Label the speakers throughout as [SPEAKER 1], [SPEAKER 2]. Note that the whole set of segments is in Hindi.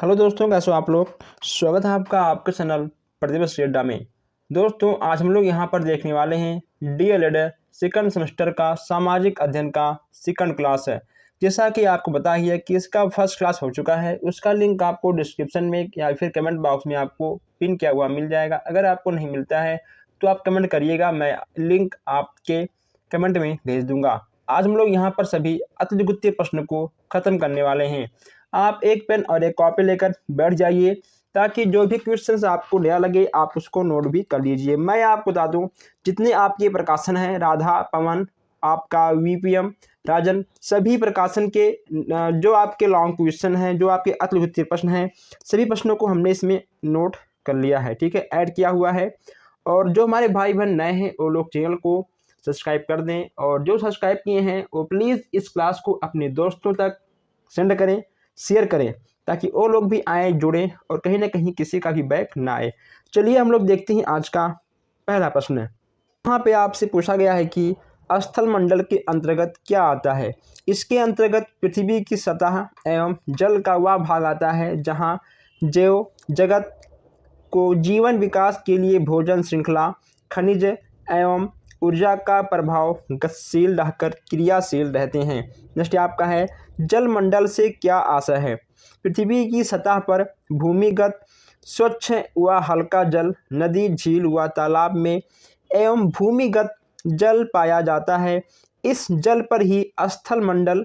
[SPEAKER 1] हेलो दोस्तों, कैसे हो आप लोग। स्वागत है आपका आपके चैनल प्रतिभा अड्डा में। दोस्तों, आज हम लोग यहाँ पर देखने वाले हैं डीएलएड सेकंड सेमेस्टर का सामाजिक अध्ययन का सेकंड क्लास है। जैसा कि आपको पता ही है कि इसका फर्स्ट क्लास हो चुका है। उसका लिंक आपको डिस्क्रिप्शन में या फिर कमेंट बॉक्स में आपको पिन किया हुआ मिल जाएगा। अगर आपको नहीं मिलता है तो आप कमेंट करिएगा, मैं लिंक आपके कमेंट में भेज दूंगा। आज हम लोग यहाँ पर सभी अतिद्वितीय प्रश्न को खत्म करने वाले हैं। आप एक पेन और एक कॉपी लेकर बैठ जाइए ताकि जो भी क्वेश्चंस आपको नया लगे आप उसको नोट भी कर लीजिए। मैं आपको बता दूं, जितने आपके प्रकाशन हैं, राधा, पवन, आपका वीपीएम, राजन, सभी प्रकाशन के जो आपके लॉन्ग क्वेश्चन हैं, जो आपके अतिद्वितीय प्रश्न हैं, सभी प्रश्नों को हमने इसमें नोट कर लिया है। ठीक है, ऐड किया हुआ है। और जो हमारे भाई बहन नए हैं वो लोग चैनल को सब्सक्राइब कर दें, और जो सब्सक्राइब किए हैं वो प्लीज़ इस क्लास को अपने दोस्तों तक सेंड करें, शेयर करें, ताकि वो लोग भी आए, जुड़ें और कहीं ना कहीं किसी का भी बैक ना आए। चलिए हम लोग देखते हैं आज का पहला प्रश्न। यहाँ पे आपसे पूछा गया है कि स्थल मंडल के अंतर्गत क्या आता है। इसके अंतर्गत पृथ्वी की सतह एवं जल का वह भाग आता है जहाँ जैव जगत को जीवन विकास के लिए भोजन श्रृंखला, खनिज एवं ऊर्जा का प्रभाव गतिशील रहकर क्रियाशील रहते हैं। नेक्स्ट आपका है, जल मंडल से क्या आशय है। पृथ्वी की सतह पर भूमिगत स्वच्छ व हल्का जल नदी, झील व तालाब में एवं भूमिगत जल पाया जाता है। इस जल पर ही स्थल मंडल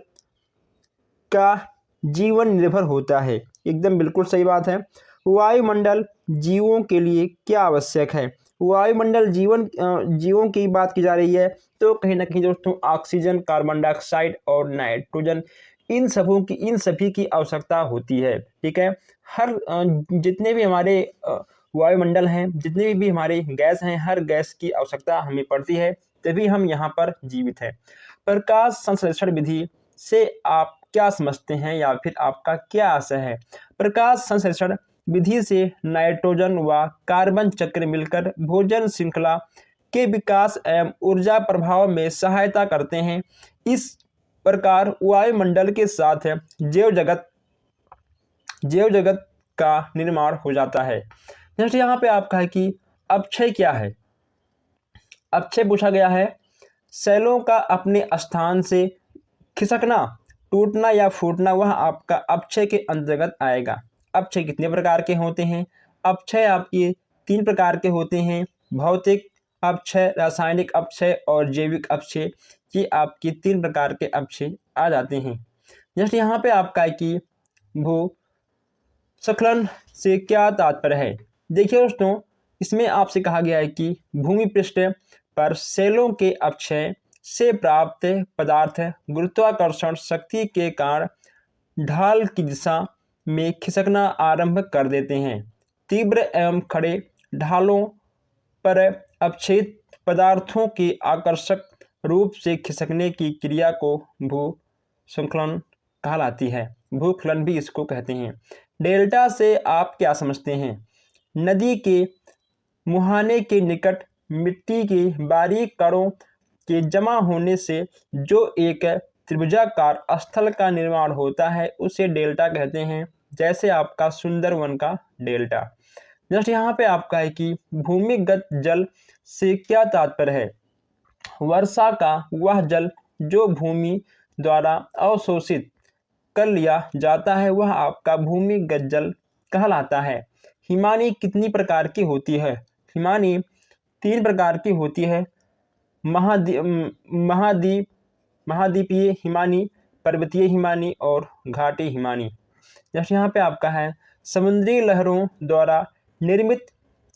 [SPEAKER 1] का जीवन निर्भर होता है। एकदम बिल्कुल सही बात है। वायुमंडल जीवों के लिए क्या आवश्यक है। वायुमंडल जीवों की बात की जा रही है तो कहीं ना कहीं दोस्तों ऑक्सीजन, कार्बन डाइऑक्साइड और नाइट्रोजन, इन सभी की आवश्यकता होती है। ठीक है, हर जितने भी हमारे वायुमंडल हैं, जितने भी हमारे गैस हैं, हर गैस की आवश्यकता हमें पड़ती है, तभी हम यहाँ पर जीवित हैं। प्रकाश संश्लेषण विधि से आप क्या समझते हैं या फिर आपका क्या आशय है। प्रकाश संश्लेषण विधि से नाइट्रोजन व कार्बन चक्र मिलकर भोजन श्रृंखला के विकास एवं ऊर्जा प्रभाव में सहायता करते हैं। इस प्रकार वायुमंडल के साथ जैव जगत का निर्माण हो जाता है। नेक्स्ट यहाँ पे आपका है कि अपक्षय क्या है। अपक्षय पूछा गया है, सेलों का अपने स्थान से खिसकना, टूटना या फूटना, वह आपका अपक्षय के अंतर्गत आएगा। अपक्षय कितने प्रकार के होते हैं। अपक्षय आपके 3 प्रकार के होते हैं, भौतिक अपक्षय, रासायनिक अपक्षय और जैविक अपक्षय। ये आपके 3 प्रकार के अपक्षय आ जाते हैं। जैसे यहाँ पे आपका है कि भूस्खलन से क्या तात्पर्य है। देखिए दोस्तों, इसमें आपसे कहा गया है कि भूमि पृष्ठ पर सेलों के अपक्षय से प्राप्त पदार्थ गुरुत्वाकर्षण शक्ति के कारण ढाल की दिशा में खिसकना आरंभ कर देते हैं। तीव्र एवं खड़े ढालों पर अपक्षयित पदार्थों के आकर्षक रूप से खिसकने की क्रिया को भूस्खलन कहलाती है। भूस्खलन भी इसको कहते हैं। डेल्टा से आप क्या समझते हैं। नदी के मुहाने के निकट मिट्टी के बारीक कणों के जमा होने से जो एक त्रिभुजाकार स्थल का निर्माण होता है उसे डेल्टा कहते हैं। जैसे आपका सुंदरवन का डेल्टा। जैसे यहाँ पे आपका है कि भूमिगत जल से क्या तात्पर्य है। वर्षा का वह जल जो भूमि द्वारा अवशोषित कर लिया जाता है वह आपका भूमिगत जल कहलाता है। हिमानी कितनी प्रकार की होती है। हिमानी 3 प्रकार की होती है, महाद्वीपीय हिमानी, पर्वतीय हिमानी और घाटी हिमानी। जैसे यहाँ पे आपका है, समुद्री लहरों द्वारा निर्मित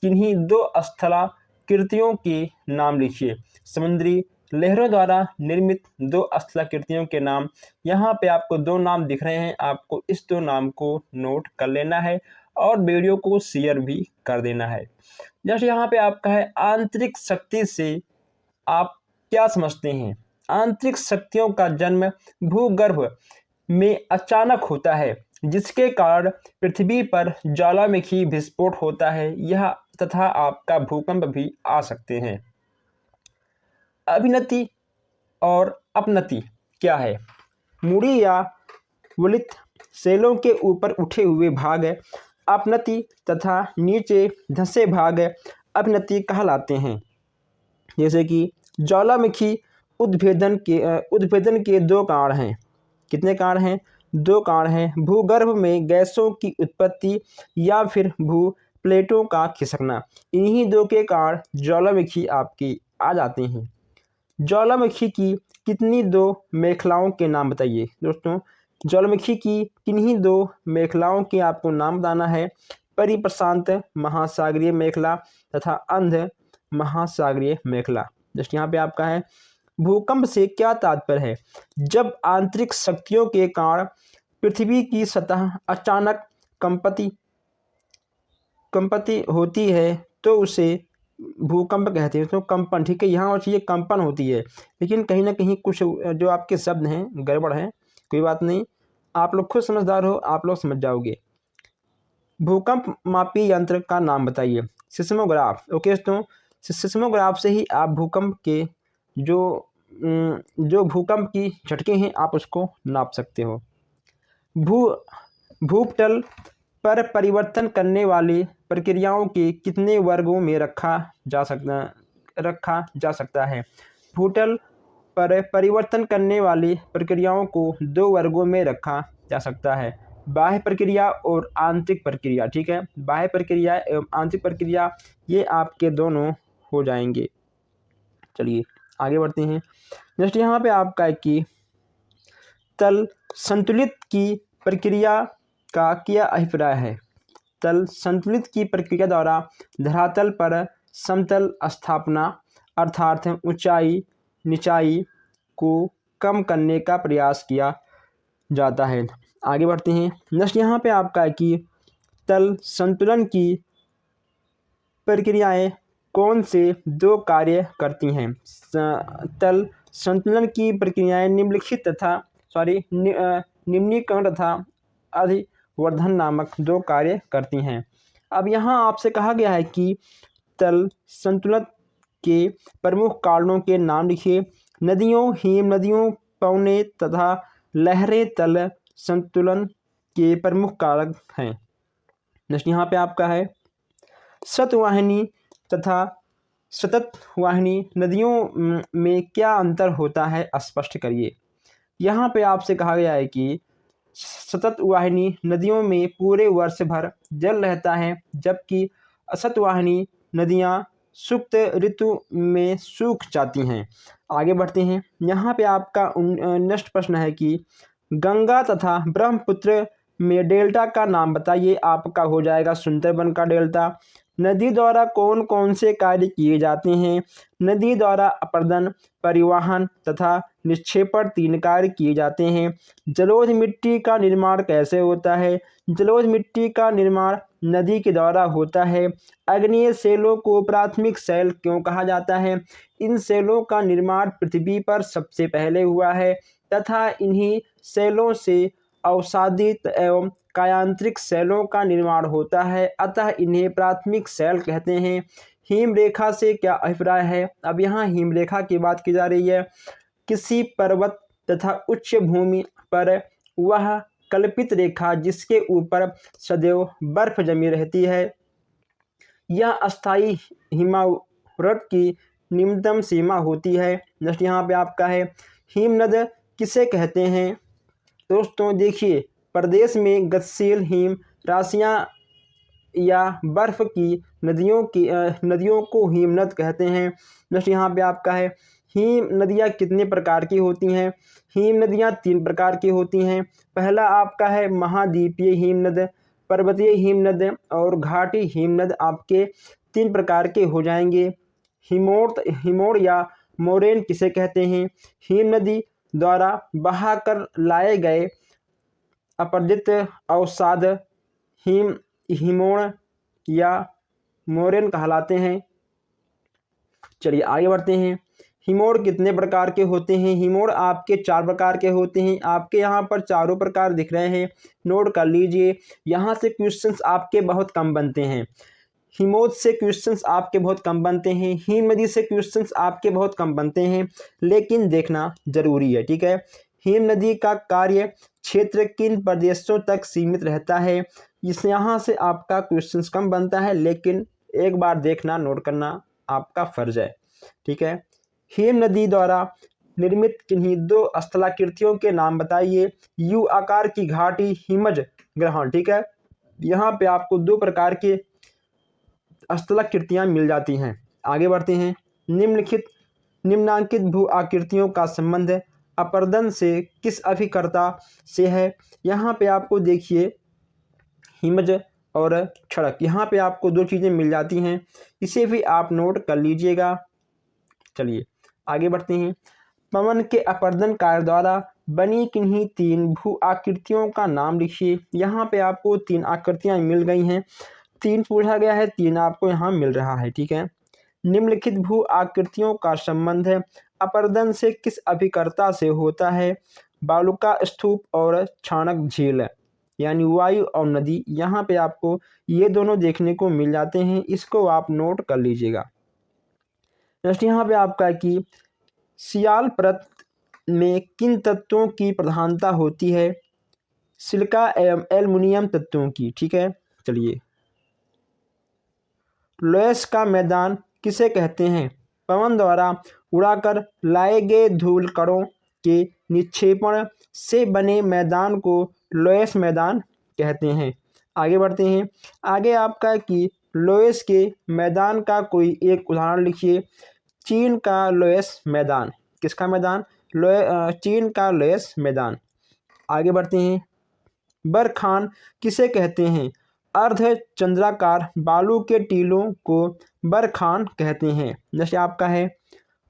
[SPEAKER 1] किन्हीं 2 स्थलाकृतियों के नाम लिखिए। समुद्री लहरों द्वारा निर्मित 2 स्थलाकृतियों के नाम। यहाँ पे आपको 2 नाम दिख रहे हैं, आपको इस 2 नाम को नोट कर लेना है और वीडियो को शेयर भी कर देना है। जैसे यहाँ पे आपका है, आंतरिक शक्ति से आप क्या समझते हैं। आंतरिक शक्तियों का जन्म भूगर्भ में अचानक होता है, जिसके कारण पृथ्वी पर ज्वालामुखी विस्फोट होता है। यह तथा आपका भूकंप भी आ सकते हैं। अभिनति और अपनति क्या है। मुड़ी या वलित सेलों के ऊपर उठे हुए भाग अपनति तथा नीचे धंसे भाग अपनति कहलाते हैं। जैसे कि ज्वालामुखी उद्भेदन के दो कारण हैं। कितने कारण हैं? दो कारण हैं। भूगर्भ में गैसों की उत्पत्ति या फिर भू प्लेटों का खिसकना। इन्हीं दो के कारण ज्वालामुखी आपकी आ जाते हैं। ज्वालामुखी की कितनी दो मेखलाओं के नाम बताइए दोस्तों। ज्वालामुखी की किन्हीं दो मेखलाओं के आपको नाम बताना है। परिप्रशांत महासागरीय मेखला तथा अंध महासागरीय मेखला। जस्ट यहाँ पे आपका है भूकंप से क्या तात्पर्य है? जब आंतरिक शक्तियों के कारण पृथ्वी की सतह अचानक कंपति होती है तो उसे भूकंप कहते हैं। तो कंपन, ठीक है, यहाँ और ये कंपन होती है, लेकिन कहीं ना कहीं कुछ जो आपके शब्द हैं गड़बड़ है, कोई बात नहीं, आप लोग खुद समझदार हो, आप लोग समझ जाओगे। भूकंप मापी यंत्र का नाम बताइए। सिस्मोग्राफ। ओके दोस्तों, सिस्मोग्राफ से ही आप भूकंप के जो भूकंप की झटके हैं आप उसको नाप सकते हो। भूपटल पर परिवर्तन करने वाली प्रक्रियाओं के कितने वर्गों में रखा जा सकता है? भूतल पर परिवर्तन करने वाली प्रक्रियाओं को दो वर्गों में रखा जा सकता है, बाह्य प्रक्रिया और आंतरिक प्रक्रिया। ठीक है, बाह्य प्रक्रिया एवं आंतरिक प्रक्रिया ये आपके दोनों हो जाएंगे। चलिए आगे बढ़ते हैं। जस्ट यहाँ पे आपका है कि तल संतुलित की प्रक्रिया का क्या अभिप्राय है? तल संतुलित की प्रक्रिया द्वारा धरातल पर समतल स्थापना अर्थात ऊंचाई निचाई को कम करने का प्रयास किया जाता है। आगे बढ़ते हैं। नेक्स्ट यहाँ पे आपका है कि तल संतुलन की प्रक्रियाएं कौन से दो कार्य करती हैं? तल संतुलन की प्रक्रियाएं निम्नीकरण तथा अधिवर्धन नामक दो कार्य करती हैं। अब यहाँ आपसे कहा गया है कि तल संतुलन के प्रमुख कारणों के नाम लिखिए। नदियों, हिम नदियों, पवने तथा लहरें तल संतुलन के प्रमुख कारक हैं। नेक्स्ट यहाँ पे आपका है सतवाहिनी तथा सतत वाहिनी नदियों में क्या अंतर होता है, स्पष्ट करिए। यहाँ पे आपसे कहा गया है कि सतत वाहिनी नदियों में पूरे वर्ष भर जल रहता है, जबकि असतवाहिनी नदियाँ शुष्क ऋतु में सूख जाती हैं। आगे बढ़ते हैं। यहाँ पे आपका नेक्स्ट प्रश्न है कि गंगा तथा ब्रह्मपुत्र में डेल्टा का नाम बताइए। आपका हो जाएगा सुंदरबन का डेल्टा। नदी द्वारा कौन कौन से कार्य किए जाते हैं? नदी द्वारा अपर्दन, परिवहन तथा निक्षेपण 3 कार्य किए जाते हैं। जलोढ़ मिट्टी का निर्माण कैसे होता है? जलोढ़ मिट्टी का निर्माण नदी के द्वारा होता है। अग्नेय शैलों को प्राथमिक शैल क्यों कहा जाता है? इन शैलों का निर्माण पृथ्वी पर सबसे पहले हुआ है तथा इन्हीं शैलों से अवसादित एवं कायांतरिक शैलों का निर्माण होता है, अतः इन्हें प्राथमिक शैल कहते हैं। हिमरेखा से क्या अभिप्राय है? अब यहाँ हिमरेखा की बात की जा रही है। किसी पर्वत तथा उच्च भूमि पर वह कल्पित रेखा जिसके ऊपर सदैव बर्फ जमी रहती है। यह अस्थायी हिमावृत की निम्नतम सीमा होती है। नेक्स्ट यहाँ पे आपका है हिमनद किसे कहते हैं? दोस्तों देखिए, प्रदेश में गतिशील हिम राशियाँ या बर्फ की नदियों को हिमनद कहते हैं। नेक्स्ट यहाँ पे आपका है हिम नदियाँ कितने प्रकार की होती हैं? हिम नदियाँ 3 प्रकार की होती हैं। पहला आपका है महाद्वीपीय हिमनद, पर्वतीय हिमनद और घाटी हिमनद आपके 3 प्रकार के हो जाएंगे। हिमोड़ या मोरेन किसे कहते हैं? हिम नदी द्वारा बहाकर लाए गए अपरदित अवसाद हिमोड़ या मोरेन कहलाते हैं। चलिए आगे बढ़ते हैं। हिमोड़ कितने प्रकार के होते हैं? हिमोड़ आपके 4 प्रकार के होते हैं। आपके यहाँ पर चारों प्रकार दिख रहे हैं, नोट कर लीजिए। यहाँ से क्वेश्चंस आपके बहुत कम बनते हैं। हिमोद से क्वेश्चंस आपके बहुत कम बनते हैं। हिम नदी से क्वेश्चंस आपके बहुत कम बनते हैं, लेकिन देखना जरूरी है। ठीक है, हिम नदी का कार्य क्षेत्र किन प्रदेशों तक सीमित रहता है? इस यहाँ से आपका क्वेश्चन कम बनता है, लेकिन एक बार देखना, नोट करना आपका फर्ज है। ठीक है, हिम नदी द्वारा निर्मित किन्हीं दो स्थलाकृतियों के नाम बताइए। यू आकार की घाटी, हिमज ग्रहण। ठीक है, यहाँ पे आपको दो प्रकार के स्थलाकृतियाँ मिल जाती हैं। आगे बढ़ते हैं। निम्नांकित भू आकृतियों का संबंध अपरदन से किस अभिकर्ता से है? यहाँ पे आपको देखिए हिमज और क्षणक, यहाँ पे आपको दो चीज़ें मिल जाती हैं, इसे भी आप नोट कर लीजिएगा। चलिए आगे बढ़ते हैं। पवन के अपरदन कार्य द्वारा बनी किन्हीं तीन भू आकृतियों का नाम लिखिए। यहाँ पे आपको तीन आकृतियाँ मिल गई हैं, तीन पूछा गया है, तीन आपको यहाँ मिल रहा है। ठीक है, निम्नलिखित भू आकृतियों का संबंध अपरदन से किस अभिकर्ता से होता है? बालुका स्तूप और छानक झील, यानी वायु और नदी। यहाँ पे आपको ये दोनों देखने को मिल जाते हैं, इसको आप नोट कर लीजिएगा। नेक्स्ट यहाँ पे आपका कि सियाल परत में किन तत्वों की प्रधानता होती है? सिलिका एवं एल्युमिनियम तत्वों की। ठीक है, चलिए। लोयस का मैदान किसे कहते हैं? पवन द्वारा उड़ाकर लाए गए धूल कणों के निक्षेपण से बने मैदान को लोयस मैदान कहते हैं। आगे बढ़ते हैं। आगे आपका कि लोयस के मैदान का कोई एक उदाहरण लिखिए। चीन का लोयस मैदान। किसका मैदान? चीन का लोयस मैदान। आगे बढ़ते हैं। बरखान किसे कहते हैं? अर्ध चंद्राकार बालू के टीलों को बरखान कहते हैं। जैसे आपका है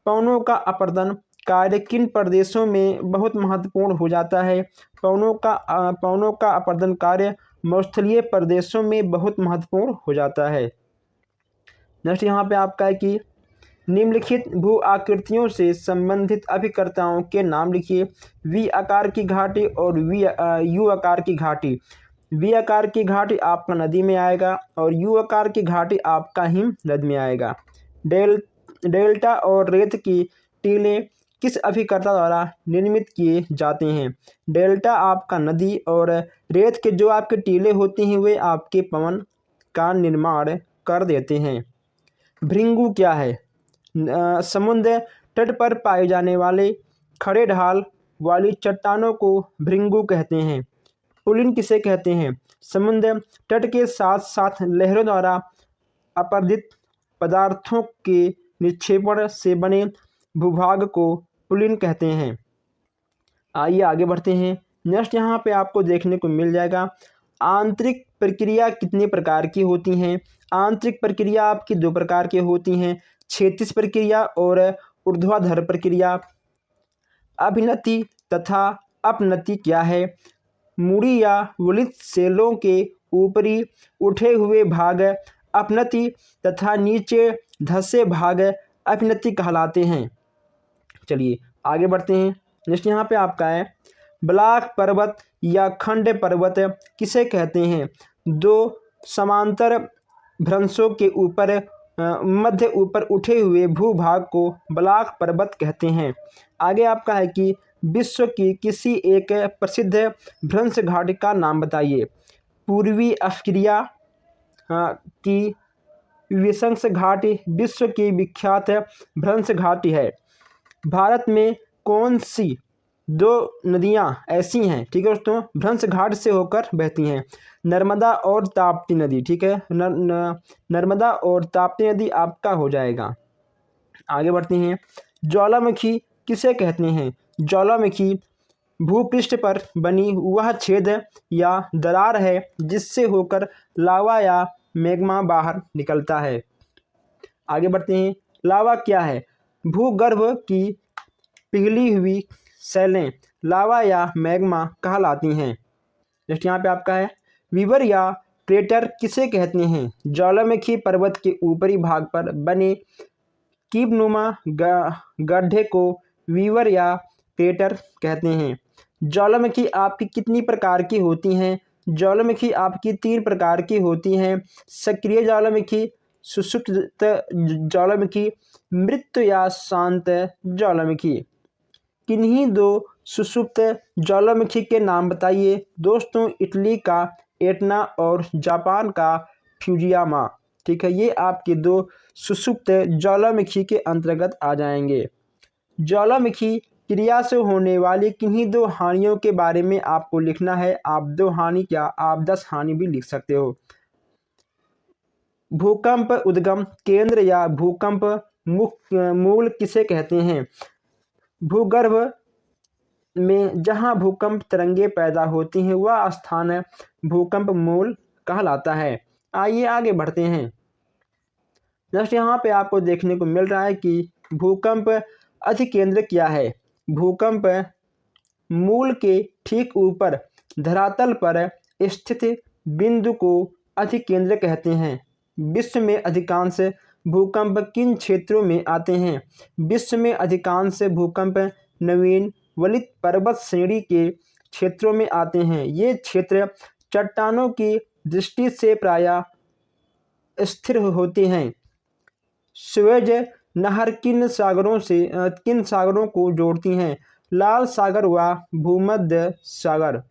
[SPEAKER 1] पवनों का अपरदन कार्य किन प्रदेशों में बहुत महत्वपूर्ण हो जाता है? पवनों का अपरदन कार्य मरुस्थलीय प्रदेशों में बहुत महत्वपूर्ण हो जाता है। नेक्स्ट यहाँ पे आपका है कि निम्नलिखित भू आकृतियों से संबंधित अभिकर्ताओं के नाम लिखिए। वी आकार की घाटी और यू आकार की घाटी। वी आकार की घाटी आपका नदी में आएगा और यू आकार की घाटी आपका हिम नद में आएगा। डेल्टा और रेत की टीले किस अभिकर्ता द्वारा निर्मित किए जाते हैं? डेल्टा आपका नदी और रेत के जो आपके टीले होते हैं वे आपके पवन का निर्माण कर देते हैं। भृंगु क्या है? समुद्र तट पर पाए जाने वाले खड़े ढाल वाली चट्टानों को भृंगु कहते हैं। पुलिन किसे कहते हैं? समुद्र तट के साथ साथ लहरों द्वारा अपरदित पदार्थों के निक्षेपण से बने भूभाग को पुलिन कहते हैं। आइए आगे बढ़ते हैं। नेक्स्ट यहाँ पे आपको देखने को मिल जाएगा आंतरिक प्रक्रिया कितने प्रकार की होती हैं? आंतरिक प्रक्रिया आपकी दो प्रकार की होती हैं, क्षैतिज प्रक्रिया और ऊर्ध्वाधर प्रक्रिया। अभिनति तथा अपनति क्या है? मुड़ी या वलित सेलों के ऊपरी उठे हुए भाग अपनति तथा नीचे धंसे भाग अभिनति कहलाते हैं। चलिए आगे बढ़ते हैं। नेक्स्ट यहाँ पे आपका है ब्लॉक पर्वत या खंड पर्वत किसे कहते हैं? दो समांतर भ्रंशों के ऊपर मध्य ऊपर उठे हुए भूभाग को ब्लॉक पर्वत कहते हैं। आगे आपका है कि विश्व की किसी एक प्रसिद्ध भ्रंश घाटी का नाम बताइए। पूर्वी अफ्रीका की विशंस घाटी विश्व की विख्यात भ्रंश घाटी है। भारत में कौन सी दो नदियां ऐसी हैं, ठीक है दोस्तों, भ्रंश घाट से होकर बहती हैं? नर्मदा और ताप्ती नदी। ठीक है, नर्मदा और ताप्ती नदी आपका हो जाएगा। आगे बढ़ते हैं। ज्वालामुखी किसे कहते हैं? ज्वालामुखी भूपृष्ठ पर बनी वह छेद या दरार है जिससे होकर लावा या मैग्मा बाहर निकलता है। आगे बढ़ते हैं। लावा क्या है? भूगर्भ की पिघली हुई शैलें लावा या मैग्मा कहलाती हैं। नेक्स्ट यहाँ पे आपका है वीवर या क्रेटर किसे कहते हैं? ज्वालामुखी पर्वत के ऊपरी भाग पर बने कीबनुमा गड्ढे को वीवर या क्रेटर कहते हैं। ज्वालामुखी आपकी कितनी प्रकार की होती हैं? ज्वालामुखी आपकी 3 प्रकार की होती हैं। सक्रिय ज्वालामुखी, सुषुप्त ज्वालामुखी, मृत या शांत ज्वालामुखी। किन्हीं दो सुषुप्त ज्वालामुखी के नाम बताइए। दोस्तों, इटली का एटना और जापान का फ्यूजियामा। ठीक है, ये आपके दो सुषुप्त ज्वालामुखी के अंतर्गत आ जाएंगे। ज्वालामुखी क्रिया से होने वाली किन्हीं दो हानियों के बारे में आपको लिखना है। आप 2 हानि क्या, आप 10 हानि भी लिख सकते हो। भूकंप उद्गम केंद्र या भूकंप मूल किसे कहते हैं? भूगर्भ में जहां भूकंप तरंगे पैदा होती हैं वह स्थान भूकंप मूल कहलाता है। आइए आगे बढ़ते हैं। नेक्स्ट यहाँ पे आपको देखने को मिल रहा है कि भूकंप अधिकेंद्र क्या है। भूकंप मूल के ठीक ऊपर धरातल पर स्थित बिंदु को अधिकेंद्र कहते हैं। विश्व में अधिकांश भूकंप किन क्षेत्रों में आते हैं? विश्व में अधिकांश भूकंप नवीन वलित पर्वत श्रेणी के क्षेत्रों में आते हैं। ये क्षेत्र चट्टानों की दृष्टि से प्रायः स्थिर होते हैं। स्वेज नहर किन सागरों को जोड़ती हैं? लाल सागर व भूमध्य सागर।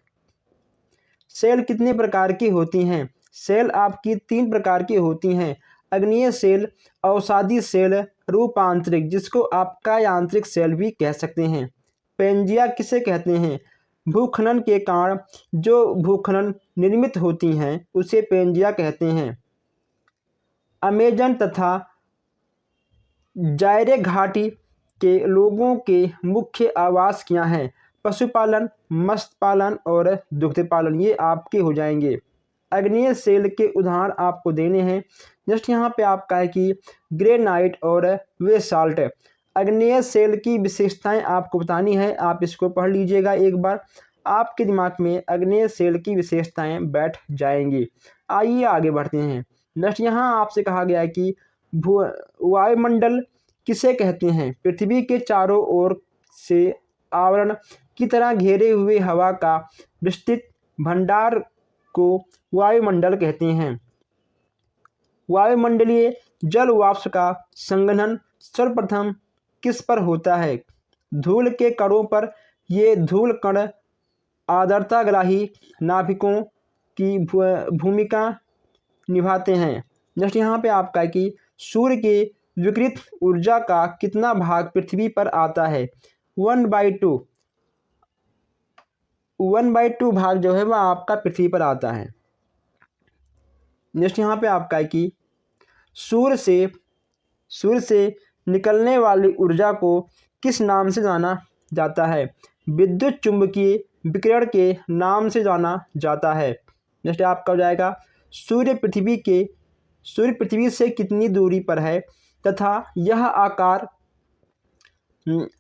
[SPEAKER 1] सेल कितने प्रकार की होती हैं? सेल आपकी 3 प्रकार की होती हैं। अग्नेय सेल, अवसादी सेल, रूपांतरिक, जिसको आप कायांत्रिक सेल भी कह सकते हैं। पेंजिया किसे कहते हैं? भूखनन के कारण जो भूखनन निर्मित होती हैं उसे पेंजिया कहते हैं। अमेजन तथा जायरे घाटी के लोगों के मुख्य आवास क्या हैं? पशुपालन, मत्स्य पालन और दुग्ध पालन, ये आपके हो जाएंगे। अग्नेय सेल के उदाहरण आपको देने हैं। जस्ट यहाँ पे आपका है कि ग्रेनाइट और बेसाल्ट। अग्नेय सेल की विशेषताएं आपको बतानी है, आप इसको पढ़ लीजिएगा एक बार, आपके दिमाग में अग्नेय सेल की विशेषताएं बैठ जाएंगी। आइए आगे बढ़ते हैं। नेक्स्ट यहाँ आपसे कहा गया है कि वायुमंडल किसे कहते हैं? पृथ्वी के चारों ओर से आवरण की तरह घेरे हुए हवा का विस्तृत भंडार को वायुमंडल कहते हैं। वायुमंडलीय जल वाष्प का संघनन सर्वप्रथम किस पर होता है? धूल के कणों पर। ये धूल कण आर्द्रताग्राही नाभिकों की भूमिका निभाते हैं। नेक्स्ट यहाँ पे आपका है कि सूर्य के विकिरित ऊर्जा का कितना भाग पृथ्वी पर आता है? 1/2 भाग जो है वह आपका पृथ्वी पर आता है। नेक्स्ट यहाँ पे आपका है कि सूर्य से निकलने वाली ऊर्जा को किस नाम से जाना जाता है? विद्युत चुंबकीय विकिरण के नाम से जाना जाता है। नेक्स्ट आपका हो जाएगा सूर्य पृथ्वी से कितनी दूरी पर है तथा यह आकार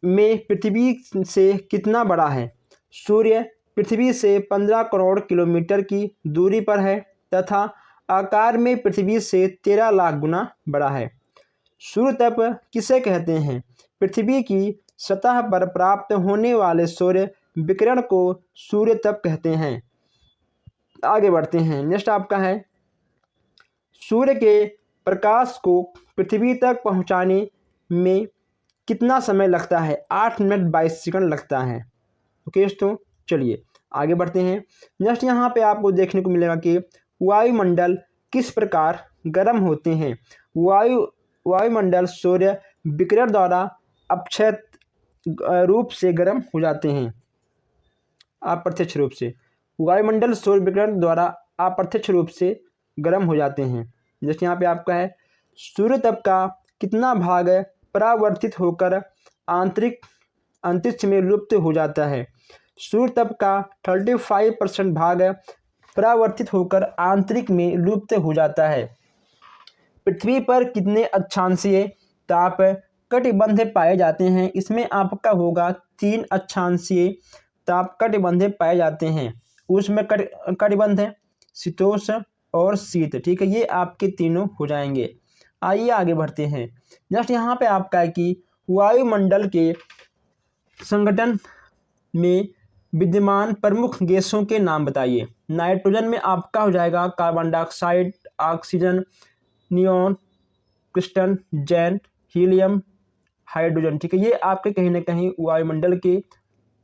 [SPEAKER 1] में पृथ्वी से कितना बड़ा है? सूर्य पृथ्वी से 15 करोड़ किलोमीटर की दूरी पर है तथा आकार में पृथ्वी से 13 लाख गुना बड़ा है। सूर्य तप किसे कहते हैं? पृथ्वी की सतह पर प्राप्त होने वाले सूर्य विकिरण को सूर्य तप कहते हैं। आगे बढ़ते हैं। नेक्स्ट आपका है सूर्य के प्रकाश को पृथ्वी तक पहुंचाने में कितना समय लगता है? 8 मिनट 22 सेकंड लगता है। ओके दोस्तों, चलिए आगे बढ़ते हैं। नेक्स्ट यहाँ पे आपको देखने को मिलेगा कि वायुमंडल किस प्रकार गर्म होते हैं? वायुमंडल सूर्य विकिरण द्वारा अप्रत्यक्ष रूप से गर्म हो जाते हैं। अप्रत्यक्ष रूप से वायुमंडल सूर्य विकिरण द्वारा अप्रत्यक्ष रूप से गर्म हो जाते हैं। जैसे यहाँ पे आपका है सूर्य तप का कितना भाग परावर्तित होकर अंतरिक्ष में लुप्त हो जाता है? सूर्य तप का 35% भाग परावर्तित होकर आंतरिक में लुप्त हो जाता है। पृथ्वी पर कितने अक्षांशीय ताप कटिबंध पाए जाते हैं? इसमें आपका होगा 3 अक्षांशीय ताप कटिबंध पाए जाते हैं। उसमें कटिबंध है, शीतोष्ण और शीत। ठीक है, ये आपके तीनों हो जाएंगे। आइए आगे बढ़ते हैं। नेक्स्ट यहाँ पे आपका है कि वायुमंडल के संगठन में विद्यमान प्रमुख गैसों के नाम बताइए। नाइट्रोजन में आपका हो जाएगा carbon dioxide, oxygen, neon, krypton, xenon, helium, hydrogen. ठीक है, ये आपके कहीं ना कहीं वायुमंडल के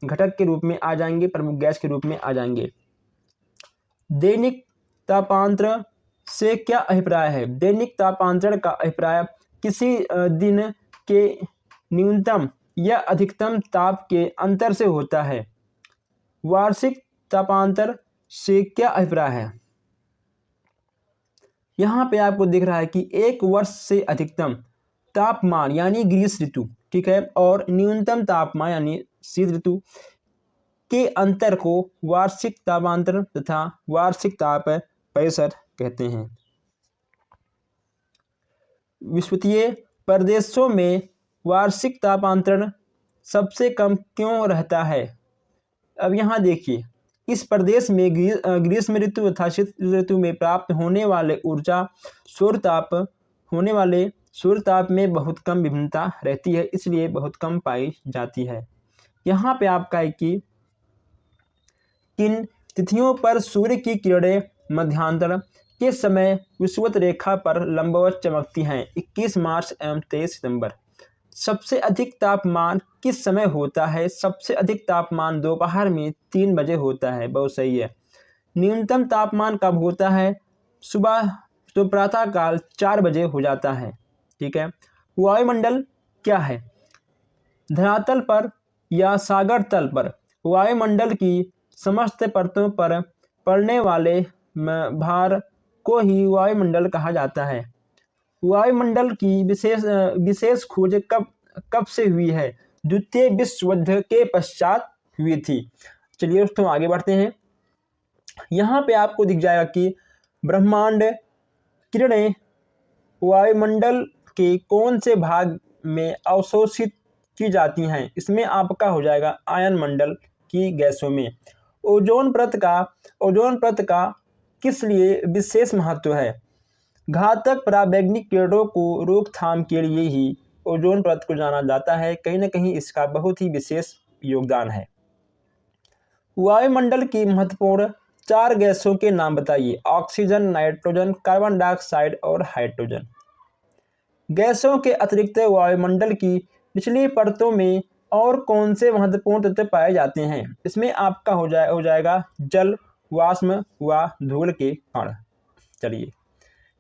[SPEAKER 1] घटक के रूप में आ जाएंगे, प्रमुख गैस के रूप में आ जाएंगे। दैनिक तापांतरण से क्या अभिप्राय है? दैनिक तापांतरण का अभिप्राय किसी दिन के न्यूनतम या अधिकतम ताप के अंतर से होता है। वार्षिक तापांतर से क्या अभिप्राय है? यहाँ पे आपको दिख रहा है कि एक वर्ष से अधिकतम तापमान यानी ग्रीष्म ऋतु, ठीक है, और न्यूनतम तापमान यानी शीत ऋतु के अंतर को वार्षिक तापांतर तथा वार्षिक ताप परिसर कहते हैं। विषुवतीय प्रदेशों में वार्षिक तापांतरण सबसे कम क्यों रहता है? अब यहाँ देखिए, इस प्रदेश में ग्रीष्म ऋतु तथा शीत ऋतु में प्राप्त होने वाले ऊर्जा सूर्य ताप में बहुत कम विभिन्नता रहती है, इसलिए बहुत कम पाई जाती है। यहाँ पे आपका है कि किन तिथियों पर सूर्य की किरणें मध्यांतर के समय विषुवत रेखा पर लंबवत चमकती हैं? 21 मार्च एवं 23 सितंबर। सबसे अधिक तापमान किस समय होता है? सबसे अधिक तापमान दोपहर में 3 बजे होता है, बहुत सही है। न्यूनतम तापमान कब होता है? सुबह, तो प्रातःकाल 4 बजे हो जाता है, ठीक है। वायुमंडल क्या है? धरातल पर या सागर तल पर वायुमंडल की समस्त परतों पर पड़ने वाले भार को ही वायुमंडल कहा जाता है। वायुमंडल की विशेष खोज कब से हुई है? द्वितीय विश्व युद्ध के पश्चात हुई थी। चलिए दोस्तों आगे बढ़ते हैं। यहाँ पे आपको दिख जाएगा कि ब्रह्मांड किरणें वायुमंडल के कौन से भाग में अवशोषित की जाती हैं? इसमें आपका हो जाएगा आयन मंडल की गैसों में। ओजोन परत का किस लिए विशेष महत्व है? घातक पराबैंगनी किरणों को रोकथाम के लिए ही ओजोन परत को जाना जाता है। कहीं न कहीं इसका बहुत ही विशेष योगदान है। वायुमंडल की महत्वपूर्ण 4 गैसों के नाम बताइए। ऑक्सीजन, नाइट्रोजन, कार्बन डाइऑक्साइड और हाइड्रोजन। गैसों के अतिरिक्त वायुमंडल की निचली परतों में और कौन से महत्वपूर्ण तत्व पाए जाते हैं? इसमें आपका हो जाएगा जल, वाष्प व धूल के कण। चलिए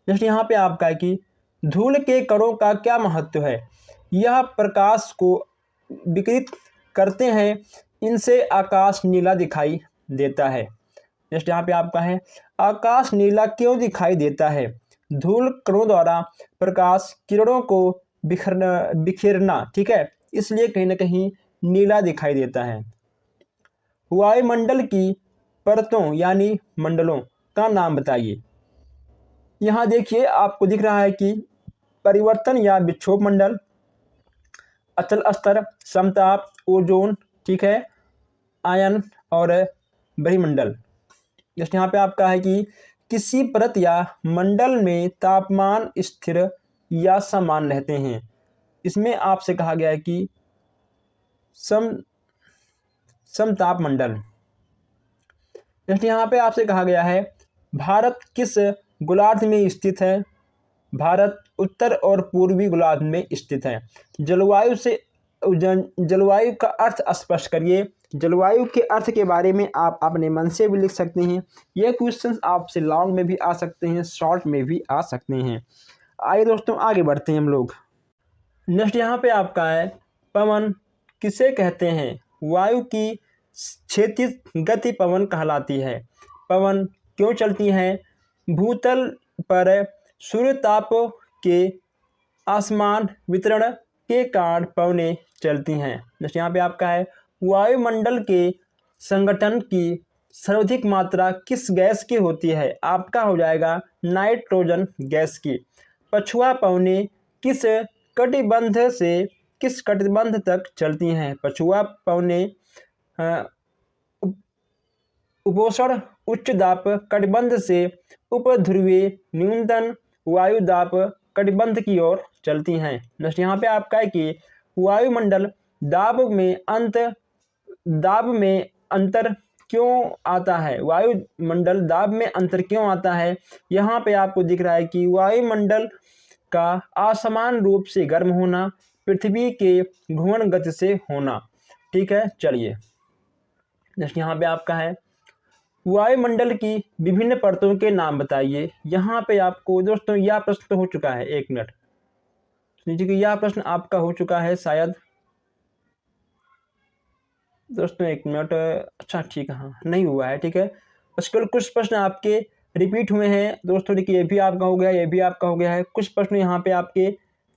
[SPEAKER 1] नेक्स्ट यहाँ पे आपका है कि धूल के कणों का क्या महत्व है? यह प्रकाश को विकिरित करते हैं, इनसे आकाश नीला दिखाई देता है। नेक्स्ट यहाँ पे आपका है आकाश नीला क्यों दिखाई देता है? धूल कणों द्वारा प्रकाश किरणों को बिखेरना, ठीक है, इसलिए कहीं ना कहीं नीला दिखाई देता है। वायुमंडल की परतों यानी मंडलों का नाम बताइए। यहाँ देखिए आपको दिख रहा है कि परिवर्तन या विक्षोभ मंडल, अचल स्तर, समताप, ओजोन, ठीक है, आयन और बहिर्मंडल। जैसे यहाँ पे आपका है कि किसी परत या मंडल में तापमान स्थिर या समान रहते हैं। इसमें आपसे कहा गया है कि समताप मंडल। जैसे यहाँ पे आपसे कहा गया है भारत किस गोलार्ध में स्थित है? भारत उत्तर और पूर्वी गोलार्ध में स्थित है। जलवायु का अर्थ स्पष्ट करिए। जलवायु के अर्थ के बारे में आप अपने मन से भी लिख सकते हैं। ये क्वेश्चन आपसे लॉन्ग में भी आ सकते हैं, शॉर्ट में भी आ सकते हैं। आइए दोस्तों आगे बढ़ते हैं हम लोग। नेक्स्ट यहाँ पे आपका है पवन किसे कहते हैं? वायु की क्षैतिज गति पवन कहलाती है। पवन क्यों चलती है? भूतल पर सूर्य ताप के आसमान वितरण के कारण पवनें चलती हैं। जैसे यहाँ पे आपका है वायुमंडल के संगठन की सर्वाधिक मात्रा किस गैस की होती है? आपका हो जाएगा नाइट्रोजन गैस की। पछुआ पवनें किस कटिबंध तक चलती हैं? पछुआ पवनें उपोष्ण उच्च दाब कटिबंध से उपध्रुवीय न्यूनतम वायु दाब कटिबंध की ओर चलती हैं। नेक्स्ट यहाँ पे आपका है कि वायुमंडल दाब में अंतर क्यों आता है? वायुमंडल दाब में अंतर क्यों आता है? यहाँ पे आपको दिख रहा है कि वायुमंडल का असमान रूप से गर्म होना, पृथ्वी के घूर्णन गति से होना, ठीक है। चलिए जैसे यहाँ पे आपका है वायुमंडल की विभिन्न परतों के नाम बताइए। यहाँ पे आपको दोस्तों यह प्रश्न तो हो चुका है, 1 मिनट लीजिए कि यह प्रश्न आपका हो चुका है शायद दोस्तों, 1 मिनट। अच्छा ठीक है, हाँ नहीं हुआ है, ठीक है। उसके बाद कुछ प्रश्न आपके रिपीट हुए हैं दोस्तों। देखिए ये भी आपका हो गया, ये भी आपका हो गया है। कुछ प्रश्न यहाँ पे आपके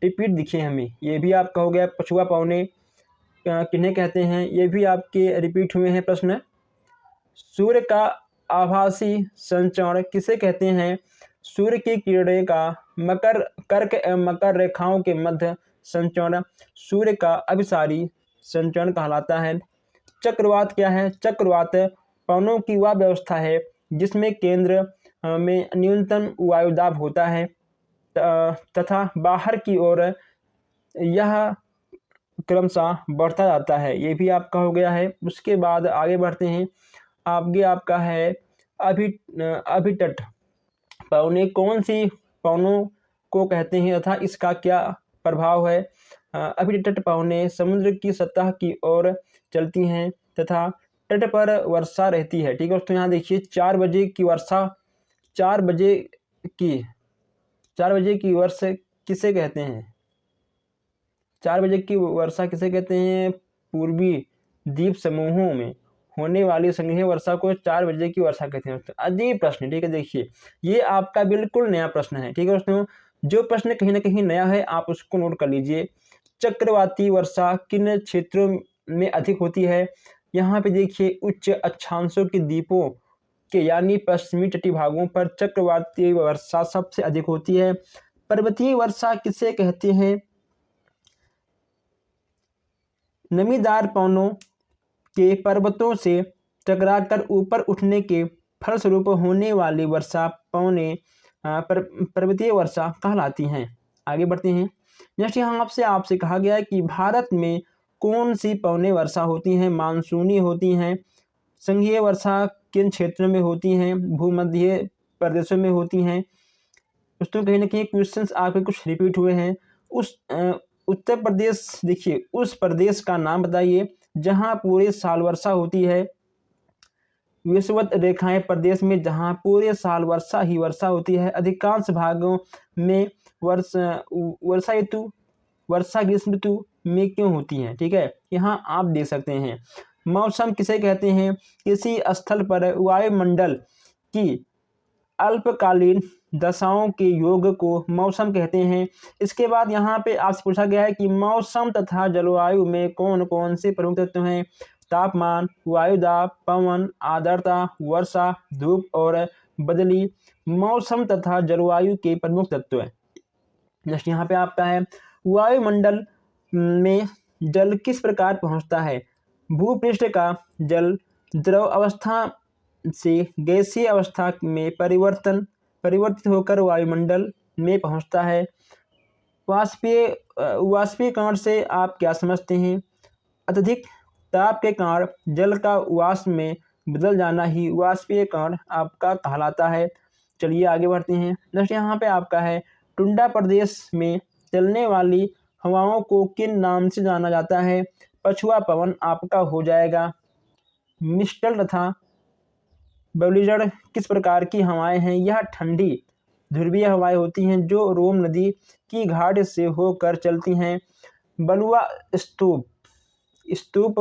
[SPEAKER 1] रिपीट दिखे हमें, ये भी आपका हो गया। पछुआ पौने किन्हें कहते हैं, ये भी आपके रिपीट हुए हैं प्रश्न। सूर्य का आभासी संचरण किसे कहते हैं? सूर्य की किरणें का मकर कर्क एवं मकर रेखाओं के मध्य संचरण सूर्य का अभिसारी संचरण कहलाता है। चक्रवात क्या है? चक्रवात पवनों की वह व्यवस्था है जिसमें केंद्र में न्यूनतम वायुदाब होता है तथा बाहर की ओर यह क्रमशः बढ़ता जाता है। ये भी आपका हो गया है। उसके बाद आगे बढ़ते हैं। आगे आपका है अभितट पवनें कौन सी पवनों को कहते हैं तथा इसका क्या प्रभाव है? अभितट पवनें समुद्र की सतह की ओर चलती हैं तथा तट पर वर्षा रहती है। ठीक है दोस्तों, यहाँ देखिए 4 बजे की वर्षा, 4 बजे की वर्षा किसे कहते हैं? 4 बजे की वर्षा किसे कहते हैं? पूर्वी द्वीप समूहों में होने वाली संघीय वर्षा को 4 बजे की वर्षा कहते हैं। अजीब प्रश्न, ठीक है। देखिए ये आपका बिल्कुल नया प्रश्न है, ठीक है दोस्तों। जो प्रश्न कहीं ना कहीं नया है आप उसको नोट कर लीजिए। चक्रवाती वर्षा किन क्षेत्रों में अधिक होती है? यहाँ पे देखिए उच्च अक्षांशों के द्वीपों के यानी पश्चिमी तटीय भागों पर चक्रवाती वर्षा सबसे अधिक होती है। पर्वतीय वर्षा किसे कहते हैं? नमीदार पवनों के पर्वतों से टकराकर ऊपर उठने के फलस्वरूप होने वाली वर्षा पवनें पर्वतीय वर्षा कहलाती हैं। आगे बढ़ते हैं। जैसे यहाँ आपसे कहा गया है कि भारत में कौन सी पवनें वर्षा होती हैं? मानसूनी होती हैं। संघीय वर्षा किन क्षेत्रों में होती हैं? भूमध्य प्रदेशों में होती हैं। दोस्तों कहीं ना कहीं क्वेश्चंस आपके कुछ रिपीट हुए हैं। उत्तर प्रदेश, देखिए उस प्रदेश का नाम बताइए जहां पूरे साल वर्षा होती है। विषुवत रेखाएं प्रदेश में जहां पूरे साल वर्षा ही वर्षा होती है। अधिकांश भागों में वर्षा ग्रीष्म ऋतु में क्यों होती है? ठीक है, यहाँ आप देख सकते हैं। मौसम किसे कहते हैं? किसी स्थल पर वायुमंडल की अल्पकालीन दशाओं के योग को मौसम कहते हैं। इसके बाद यहाँ पे आपसे पूछा गया है कि मौसम तथा जलवायु में कौन कौन से प्रमुख तत्व हैं? तापमान, वायुदाब, पवन, आर्द्रता, वर्षा, धूप और बदली मौसम तथा जलवायु के प्रमुख तत्व हैं। जैसे यहाँ पे आपका है वायुमंडल में जल किस प्रकार पहुँचता है? भूपृष्ठ का जल द्रव अवस्था से गैसीय अवस्था में परिवर्तित होकर वायुमंडल में पहुंचता है। वाष्पीकरण से आप क्या समझते हैं? अत्यधिक ताप के कारण जल का वाष्प में बदल जाना ही वाष्पीकरण आपका कहलाता है। चलिए आगे बढ़ते हैं। जैसे यहाँ पे आपका है टुंडा प्रदेश में चलने वाली हवाओं को किन नाम से जाना जाता है? पछुआ पवन आपका हो जाएगा। मिस्टल तथा बब्लिजड़ किस प्रकार की हवाएं हैं? यह ठंडी ध्रुवीय हवाएं होती हैं जो रोम नदी की घाट से होकर चलती हैं। बलुआ स्तूप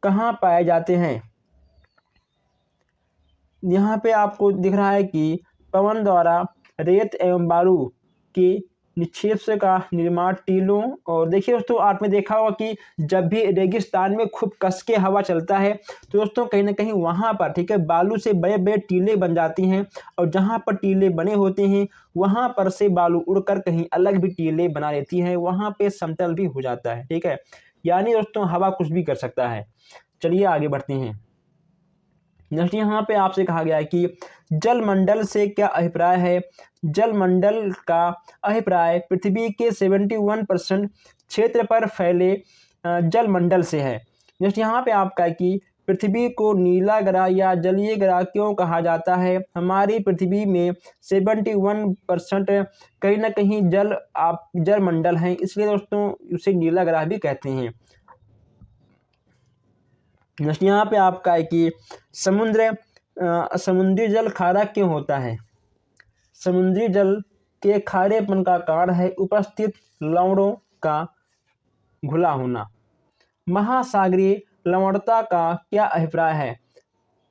[SPEAKER 1] कहाँ पाए जाते हैं? यहाँ पे आपको दिख रहा है कि पवन द्वारा रेत एवं बालू के निक्षेप से का निर्माण टीलों, और देखिए दोस्तों आपने देखा होगा कि जब भी रेगिस्तान में खूब कस के हवा चलता है तो दोस्तों कहीं ना कहीं वहाँ पर, ठीक है, बालू से बड़े बड़े टीले बन जाती हैं और जहाँ पर टीले बने होते हैं वहाँ पर से बालू उड़कर कहीं अलग भी टीले बना लेती है, वहाँ पे समतल भी हो जाता है। ठीक है, यानी दोस्तों हवा कुछ भी कर सकता है। चलिए आगे बढ़ते हैं। नेक्स्ट यहाँ पे आपसे कहा गया है कि जलमंडल से क्या अभिप्राय है? जलमंडल का अभिप्राय पृथ्वी के 71% क्षेत्र पर फैले जलमंडल से है। नेक्स्ट यहाँ पे आपका है कि पृथ्वी को नीला ग्रह या जलीय ग्रह क्यों कहा जाता है? हमारी पृथ्वी में 71% कहीं ना कहीं जलमंडल है, इसलिए दोस्तों उसे नीला ग्रह भी कहते हैं। नेक्स्ट यहाँ पे आपका है कि समुद्री जल खारा क्यों होता है। समुद्री जल के खारेपन का कारण है उपस्थित लवणों का घुला होना। महासागरीय लवणता का क्या अभिप्राय है।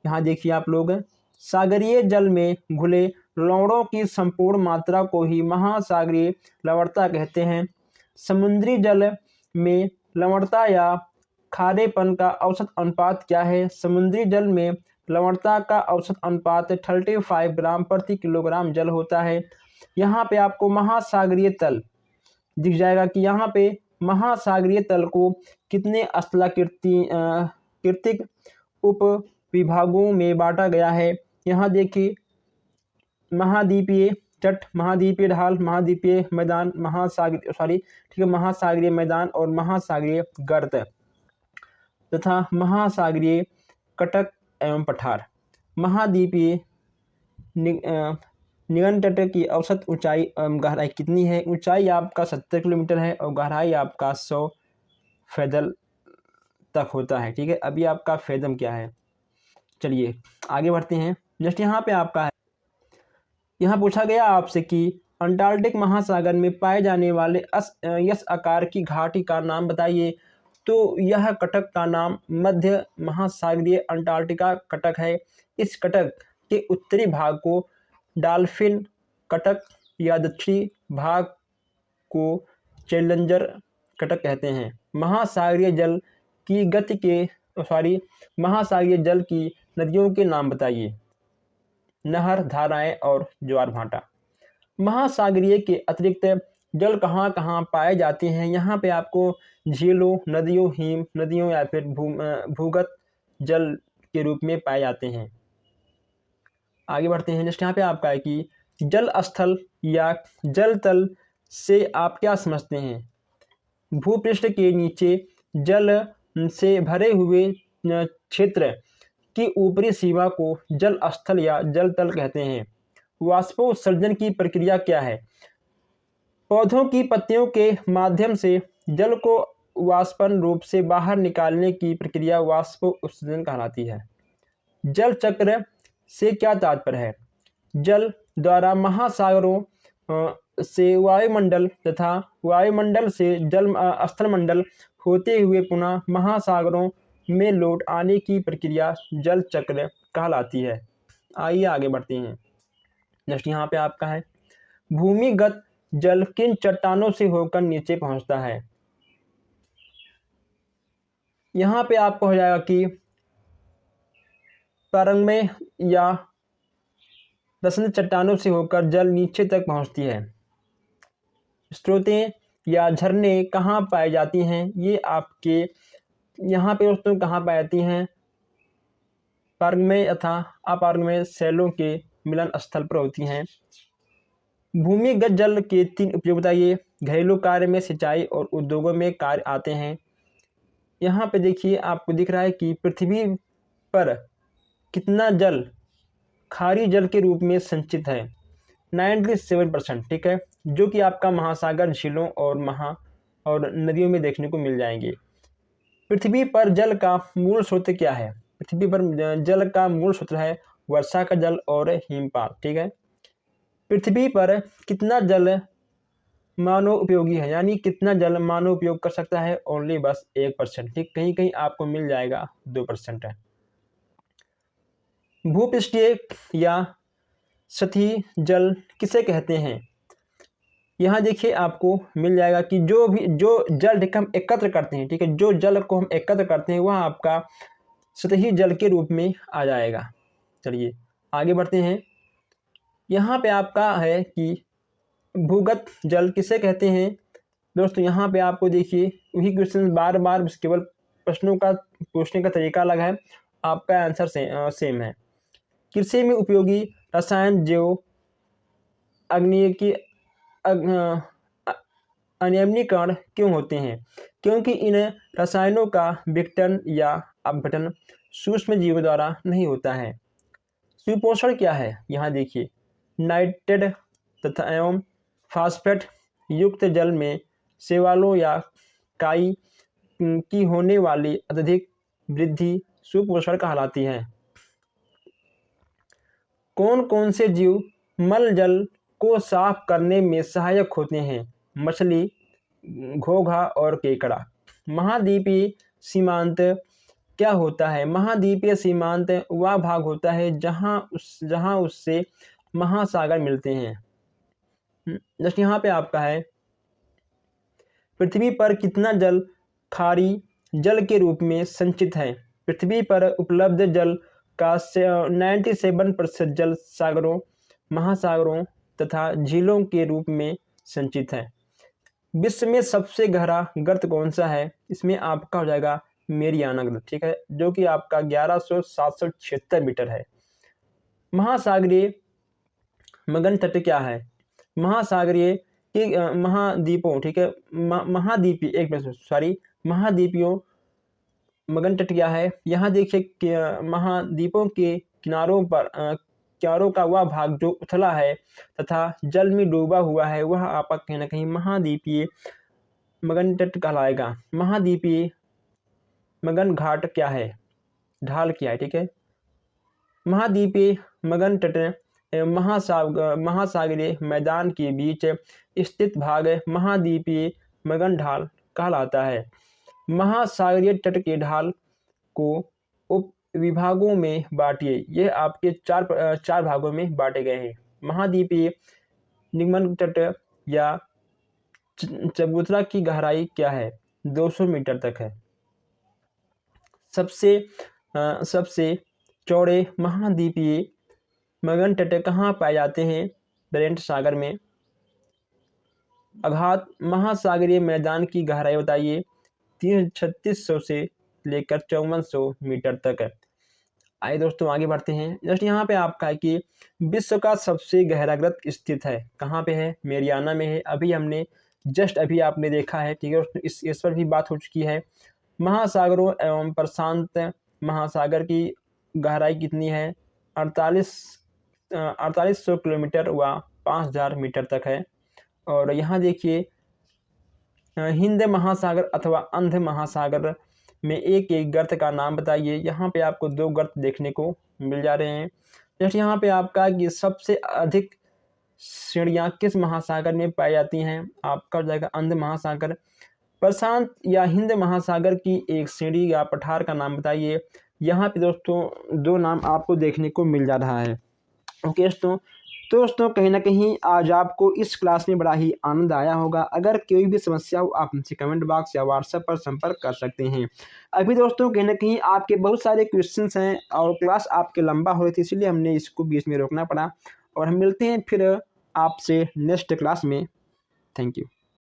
[SPEAKER 1] यहाँ देखिए आप लोग, सागरीय जल में घुले लवणों की संपूर्ण मात्रा को ही महासागरीय लवणता कहते हैं। समुद्री जल में लवणता या खारेपन का औसत अनुपात क्या है। समुद्री जल में लवणता का औसत अनुपात 35 ग्राम प्रति किलोग्राम जल होता है। यहाँ पे आपको महासागरीय तल दिख जाएगा कि यहाँ पे महासागरीय तल को कितने स्थलाकृतिक उप विभागों में बांटा गया है। यहाँ देखिए, महाद्वीपीय तट, महाद्वीपीय ढाल, महाद्वीपीय मैदान, महासागरीय मैदान और महासागरीय गर्त तथा महासागरीय कटक एवं पठार। महाद्वीपीय निगन तट की औसत ऊंचाई एवं गहराई कितनी है। ऊंचाई आपका 70 किलोमीटर है और गहराई आपका 100 फैदल तक होता है। ठीक है, अभी आपका फैदम क्या है। चलिए आगे बढ़ते हैं। जस्ट यहाँ पे आपका है, यहाँ पूछा गया आपसे कि अंटार्कटिक महासागर में पाए जाने वाले यस आकार की घाटी का नाम बताइए। तो यह कटक का नाम मध्य महासागरीय अंटार्कटिका कटक है। इस कटक के उत्तरी भाग को डॉल्फिन कटक या दक्षिणी भाग को चैलेंजर कटक कहते हैं। महासागरीय जल की नदियों के नाम बताइए। नहर, धाराएं और ज्वार भाटा। महासागरीय के अतिरिक्त जल कहाँ कहाँ पाए जाते हैं। यहाँ पे आपको झीलों, नदियों, हिम नदियों या फिर भूगत जल के रूप में पाए जाते हैं। आगे बढ़ते हैं। नेक्स्ट यहाँ पे आपका है कि जल स्थल या जल तल से आप क्या समझते हैं। भूपृष्ठ के नीचे जल से भरे हुए क्षेत्र की ऊपरी सीमा को जल स्थल या जल तल कहते हैं। वाष्पोत्सर्जन की प्रक्रिया क्या है। पौधों की पत्तियों के माध्यम से जल को वाष्पन रूप से बाहर निकालने की प्रक्रिया वाष्पोत्सर्जन कहलाती है। जल चक्र से क्या तात्पर्य है। जल द्वारा महासागरों से वायुमंडल तथा वायुमंडल से स्थलमंडल होते हुए पुनः महासागरों में लौट आने की प्रक्रिया जल चक्र कहलाती है। आइए आगे बढ़ते हैं। नेक्स्ट यहाँ पे आपका है, भूमिगत जल किन चट्टानों से होकर नीचे पहुंचता है। यहाँ पे आपको हो जाएगा कि पारंगमय या रसद चट्टानों से होकर जल नीचे तक पहुंचती है। स्रोतें या झरने कहाँ पाई जाती हैं। ये आपके यहाँ पे दोस्तों कहाँ पाई जाती हैं, पारंगमय तथा अपारंगमय शैलों के मिलन स्थल पर होती हैं। भूमिगत जल के 3 उपयोग बताइए। घरेलू कार्य में, सिंचाई और उद्योगों में कार्य आते हैं। यहाँ पे देखिए आपको दिख रहा है कि पृथ्वी पर कितना जल खारी जल के रूप में संचित है। 97%। ठीक है, जो कि आपका महासागर, झीलों और नदियों में देखने को मिल जाएंगे। पृथ्वी पर जल का मूल स्रोत क्या है। पृथ्वी पर जल का मूल स्रोत है वर्षा का जल और हिमपात। ठीक है, पृथ्वी पर कितना जल मानव उपयोगी है, यानी कितना जल मानव उपयोग कर सकता है, ओनली बस 1%। ठीक, कहीं कहीं आपको मिल जाएगा 2% है। भूपृष्ठीय या सतही जल किसे कहते हैं। यहाँ देखिए आपको मिल जाएगा कि जो जल हम एकत्र करते हैं, ठीक है, जो जल को हम एकत्र करते हैं वह आपका सतही जल के रूप में आ जाएगा। चलिए आगे बढ़ते हैं। यहाँ पे आपका है कि भूगत जल किसे कहते हैं। दोस्तों यहाँ पे आपको देखिए वही क्वेश्चन बार बार, केवल प्रश्नों का पूछने का तरीका अलग है, आपका आंसर सेम है। कृषि में उपयोगी रसायन जो अनियमिकरण क्यों होते हैं। क्योंकि इन रसायनों का विघटन या अपघटन सूक्ष्म जीवों द्वारा नहीं होता है। सुपोषण क्या है। यहाँ देखिए, नाइट्रेट तथा एवं फास्फेट युक्त जल में शैवालों या काई की होने वाली अत्यधिक वृद्धि सुपोषण कहलाती है। कौन कौन से जीव मल जल को साफ करने में सहायक होते हैं? मछली, घोंघा और केकड़ा। महाद्वीपीय सीमांत क्या होता है? महाद्वीपीय सीमांत वह भाग होता है जहां उससे महासागर मिलते हैं। जैसे यहाँ पे आपका है, पृथ्वी पर कितना जल खारी जल के रूप में संचित है? पृथ्वी पर उपलब्ध जल का 97% जल सागरों, महासागरों तथा झीलों के रूप में संचित है। विश्व में सबसे गहरा गर्त कौन सा है? इसमें आपका हो जाएगा मेरियाना गर्त, ठीक है, जो कि आपका 11,776 मीटर है। महासागरीय मगन तट क्या है? महासागरीय के महाद्वीपों, ठीक है, महाद्वीपीय एक मिनट सॉरी महाद्वीपियों मगन तट क्या है? यहाँ देखिए महाद्वीपों के किनारों का वह भाग जो उथला है तथा जल में डूबा हुआ है वह आपका कहीं ना कहीं महाद्वीपीय मगन तट कहलाएगा। महाद्वीपीय मगन घाट क्या है? ढाल क्या है? ठीक है, महाद्वीपीय मगन तट महासागरीय मैदान के बीच स्थित भाग महाद्वीपीय मगन ढाल कहलाता है। महासागरीय तट के ढाल को उप विभागों में बांटिए। यह आपके चार भागों में बांटे गए हैं। महाद्वीपीय निम्न तट या चबूतरा की गहराई क्या है? 200 मीटर तक है। सबसे चौड़े महाद्वीपीय मगन तट कहाँ पाए जाते हैं? बेरेंट सागर में। अगाध महासागरीय मैदान की गहराई बताइए। 3600 से लेकर 5400 मीटर तक है। आइए दोस्तों आगे बढ़ते हैं। जस्ट यहाँ पे आपका है कि विश्व का सबसे गहरा गर्त स्थित है कहाँ पे है? मेरियाना में है। अभी आपने देखा है, ठीक है, इस पर भी बात हो चुकी है। महासागरों एवं प्रशांत महासागर की गहराई कितनी है? 4800 किलोमीटर व 5000 मीटर तक है। और यहाँ देखिए हिंद महासागर अथवा अंध महासागर में एक एक गर्त का नाम बताइए। यहाँ पे आपको 2 गर्त देखने को मिल जा रहे हैं। जैसे यहाँ पे आपका कि सबसे अधिक श्रेणियाँ किस महासागर में पाई जाती हैं? आपका हो जाएगा अंध महासागर। प्रशांत या हिंद महासागर की एक श्रेणी या पठार का नाम बताइए। यहाँ पे दोस्तों 2 नाम आपको देखने को मिल जा रहा है। ओके दोस्तों कहीं ना कहीं आज आपको इस क्लास में बड़ा ही आनंद आया होगा। अगर कोई भी समस्या हो आप हमसे कमेंट बॉक्स या व्हाट्सएप पर संपर्क कर सकते हैं। अभी दोस्तों कहीं ना कहीं आपके बहुत सारे क्वेश्चंस हैं और क्लास आपके लंबा हो रही थी, इसलिए हमने इसको बीच में रोकना पड़ा। और हम मिलते हैं फिर आपसे नेक्स्ट क्लास में। Thank you.